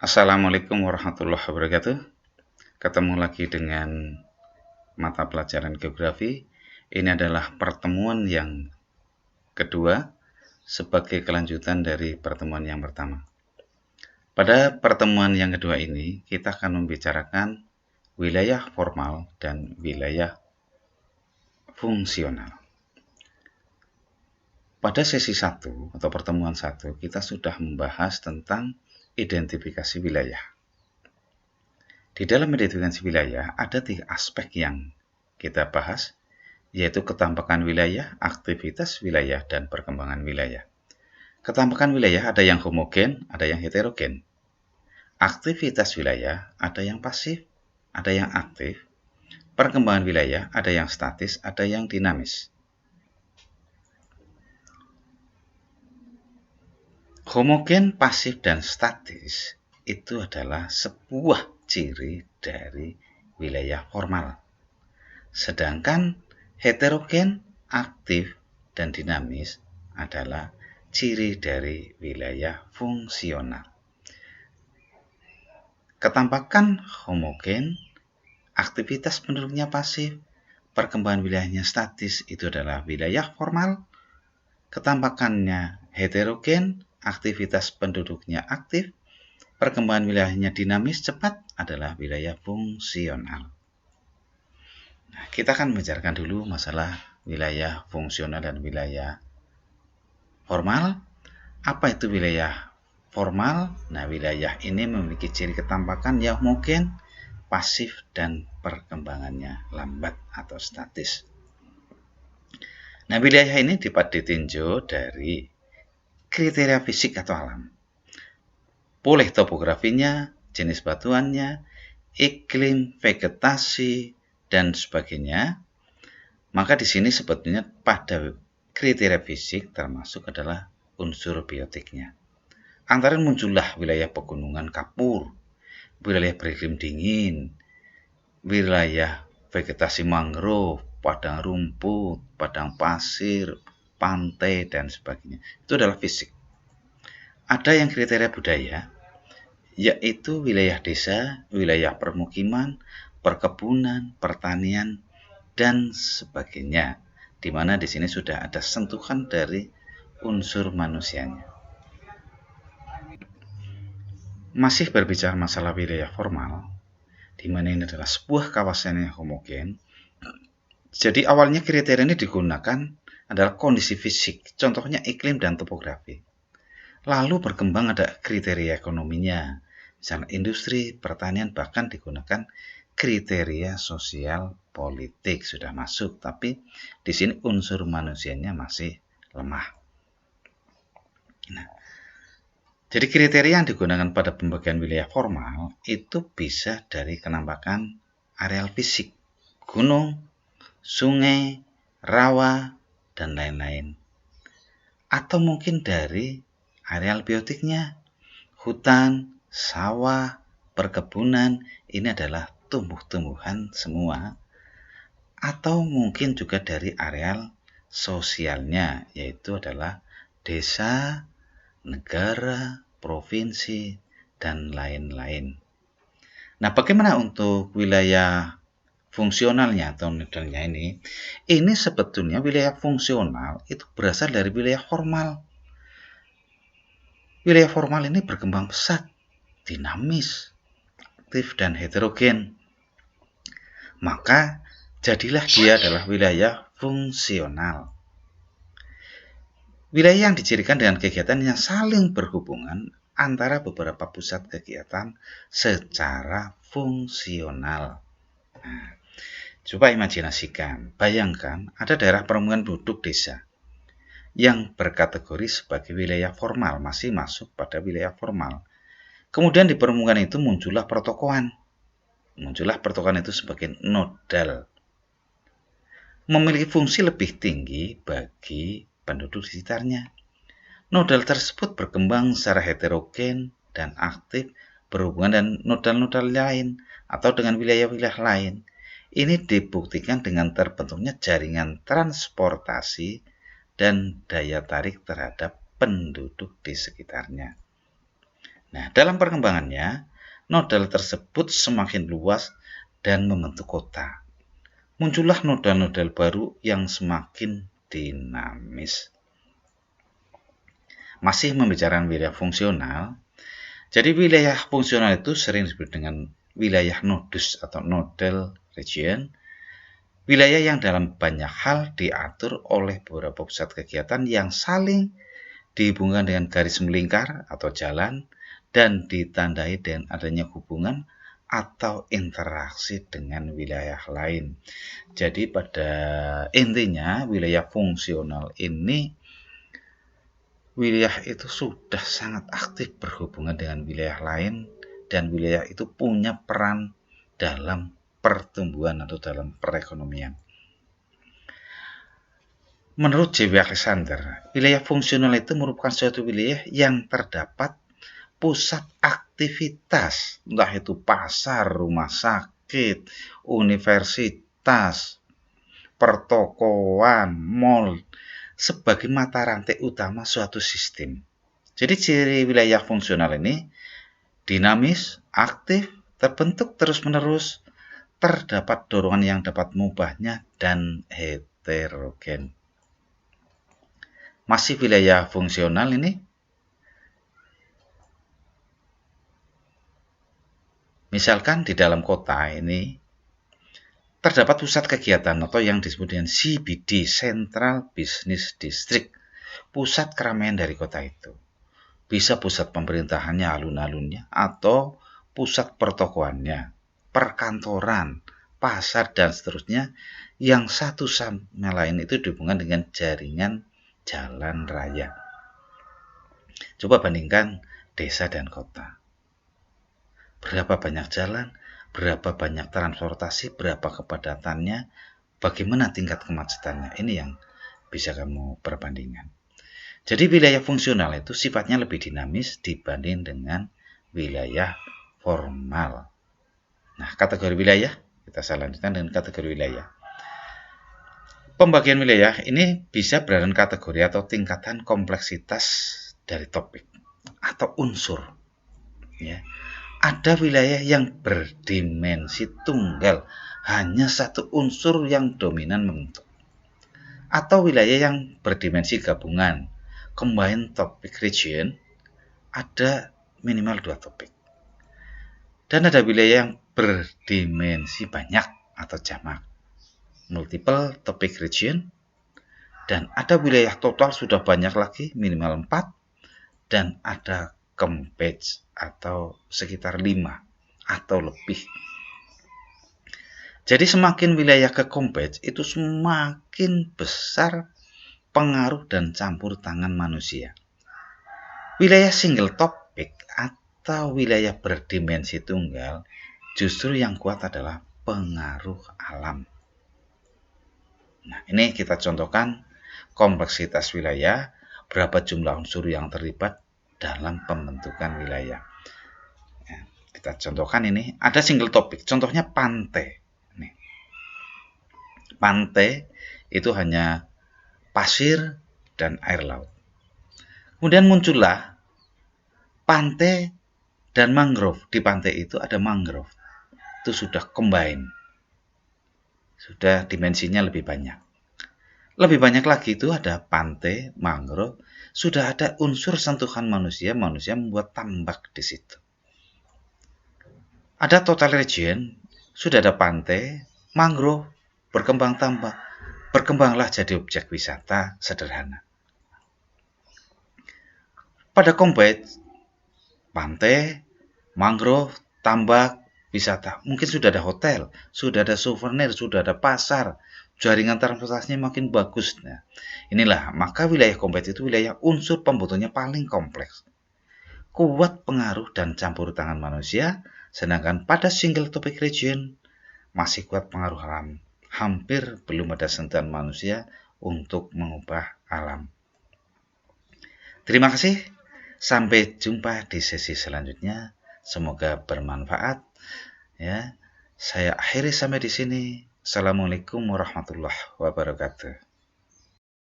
Assalamualaikum warahmatullahi wabarakatuh. Ketemu lagi dengan mata pelajaran geografi. Ini adalah pertemuan yang kedua sebagai kelanjutan dari pertemuan yang pertama. Pada pertemuan yang kedua ini, kita akan membicarakan wilayah formal dan wilayah fungsional. Pada sesi 1 atau pertemuan 1, kita sudah membahas tentang identifikasi wilayah. Di dalam identifikasi wilayah, ada 3 aspek yang kita bahas, yaitu ketampakan wilayah, aktivitas wilayah, dan perkembangan wilayah. Ketampakan wilayah ada yang homogen, ada yang heterogen. Aktivitas wilayah ada yang pasif, ada yang aktif. Perkembangan wilayah ada yang statis, ada yang dinamis. Homogen, pasif, dan statis itu adalah sebuah ciri dari wilayah formal. Sedangkan heterogen, aktif, dan dinamis adalah ciri dari wilayah fungsional. Ketampakan homogen, aktivitas penduduknya pasif, perkembangan wilayahnya statis itu adalah wilayah formal. Ketampakannya heterogen, aktivitas penduduknya aktif, perkembangan wilayahnya dinamis cepat adalah wilayah fungsional. Nah, kita akan membicarakan dulu masalah wilayah fungsional dan wilayah formal. Apa itu wilayah formal? Nah, wilayah ini memiliki ciri ketampakan yang homogen, pasif, dan perkembangannya lambat atau statis. Nah, wilayah ini dapat ditinjau dari kriteria fisik atau alam. Boleh topografinya, jenis batuannya, iklim, vegetasi, dan sebagainya. Maka di sini sebetulnya pada kriteria fisik termasuk adalah unsur biotiknya. Antara muncullah wilayah pegunungan kapur, wilayah beriklim dingin, wilayah vegetasi mangrove, padang rumput, padang pasir, pantai, dan sebagainya. Itu adalah fisik. Ada yang kriteria budaya, yaitu wilayah desa, wilayah permukiman, perkebunan, pertanian, dan sebagainya, di mana di sini sudah ada sentuhan dari unsur manusianya. Masih berbicara masalah wilayah formal, di mana ini adalah sebuah kawasan yang homogen. Jadi awalnya kriteria ini digunakan adalah kondisi fisik, contohnya iklim dan topografi. Lalu berkembang ada kriteria ekonominya, misalnya industri, pertanian, bahkan digunakan kriteria sosial politik sudah masuk, tapi di sini unsur manusianya masih lemah. Nah, jadi kriteria yang digunakan pada pembagian wilayah formal itu bisa dari kenampakan areal fisik, gunung, sungai, rawa, dan lain-lain. Atau mungkin dari areal biotiknya, hutan, sawah, perkebunan, ini adalah tumbuh-tumbuhan semua. Atau mungkin juga dari areal sosialnya, yaitu adalah desa, negara, provinsi, dan lain-lain. Nah, bagaimana untuk wilayah fungsionalnya atau nodalnya ini? Ini sebetulnya wilayah fungsional itu berasal dari wilayah formal. Wilayah formal ini berkembang pesat, dinamis, aktif, dan heterogen. Maka jadilah dia adalah wilayah fungsional. Wilayah yang dicirikan dengan kegiatan yang saling berhubungan antara beberapa pusat kegiatan secara fungsional. Nah, coba imajinasikan, bayangkan ada daerah permukiman penduduk desa yang berkategori sebagai wilayah formal, masih masuk pada wilayah formal. Kemudian di permukiman itu muncullah pertokoan. Muncullah pertokoan itu sebagai nodal. Memiliki fungsi lebih tinggi bagi penduduk di sekitarnya. Nodal tersebut berkembang secara heterogen dan aktif berhubungan dengan nodal-nodal lain atau dengan wilayah-wilayah lain. Ini dibuktikan dengan terbentuknya jaringan transportasi dan daya tarik terhadap penduduk di sekitarnya. Nah, dalam perkembangannya, nodal tersebut semakin luas dan membentuk kota. Muncullah nodal-nodal baru yang semakin dinamis. Masih membicarakan wilayah fungsional, jadi wilayah fungsional itu sering disebut dengan wilayah nodus atau nodal region, wilayah yang dalam banyak hal diatur oleh beberapa pusat kegiatan yang saling dihubungkan dengan garis melingkar atau jalan dan ditandai dengan adanya hubungan atau interaksi dengan wilayah lain. Jadi pada intinya wilayah fungsional ini, wilayah itu sudah sangat aktif berhubungan dengan wilayah lain dan wilayah itu punya peran dalam pertumbuhan atau dalam perekonomian. Menurut J.W. Alexander, wilayah fungsional itu merupakan suatu wilayah yang terdapat pusat aktivitas, entah itu pasar, rumah sakit, universitas, pertokoan, mal, sebagai mata rantai utama suatu sistem. Jadi ciri wilayah fungsional ini dinamis, aktif, terbentuk terus-menerus, terdapat dorongan yang dapat mengubahnya, dan heterogen. Masih wilayah fungsional ini, misalkan di dalam kota ini, terdapat pusat kegiatan atau yang disebut dengan CBD, Central Business District, pusat keramaian dari kota itu. Bisa pusat pemerintahannya, alun-alunnya, atau pusat pertokoannya, perkantoran, pasar, dan seterusnya, yang satu sama lain itu dihubungkan dengan jaringan jalan raya. Coba bandingkan desa dan kota. Berapa banyak jalan, berapa banyak transportasi, berapa kepadatannya, bagaimana tingkat kemacetannya. Ini yang bisa kamu perbandingkan. Jadi wilayah fungsional itu sifatnya lebih dinamis dibanding dengan wilayah formal. Nah, kategori wilayah, kita lanjutkan dengan kategori wilayah. Pembagian wilayah ini bisa berdasarkan kategori atau tingkatan kompleksitas dari topik atau unsur. Ya. Ada wilayah yang berdimensi tunggal, hanya satu unsur yang dominan membentuk. Atau wilayah yang berdimensi gabungan, combined topic region, ada minimal 2 topik. Dan ada wilayah yang berdimensi banyak atau jamak, multiple topic region, dan ada wilayah total sudah banyak lagi, minimal 4, dan ada compact atau sekitar 5 atau lebih. Jadi semakin wilayah ke compact itu semakin besar pengaruh dan campur tangan manusia. Wilayah single topic atau wilayah berdimensi tunggal justru yang kuat adalah pengaruh alam. Nah, ini kita contohkan kompleksitas wilayah, berapa jumlah unsur yang terlibat dalam pembentukan wilayah. Ya, kita contohkan ini, ada single topik, contohnya pantai. Nih. Pantai itu hanya pasir dan air laut. Kemudian muncullah pantai dan mangrove. Di pantai itu ada mangrove. Itu sudah combine. Sudah dimensinya lebih banyak. Lebih banyak lagi itu ada pantai, mangrove, sudah ada unsur sentuhan manusia membuat tambak di situ. Ada total region, sudah ada pantai, mangrove, berkembang tambak, berkembanglah jadi objek wisata sederhana. Pada compact, pantai, mangrove, tambak, wisata, mungkin sudah ada hotel, sudah ada souvenir, sudah ada pasar, jaringan transportasinya makin bagus. Nah, inilah, maka wilayah compact itu wilayah unsur pembentuknya paling kompleks. Kuat pengaruh dan campur tangan manusia, sedangkan pada single topic region masih kuat pengaruh alam. Hampir belum ada sentuhan manusia untuk mengubah alam. Terima kasih. Sampai jumpa di sesi selanjutnya. Semoga bermanfaat. Ya, saya akhiri sampai di sini. Assalamualaikum warahmatullahi wabarakatuh.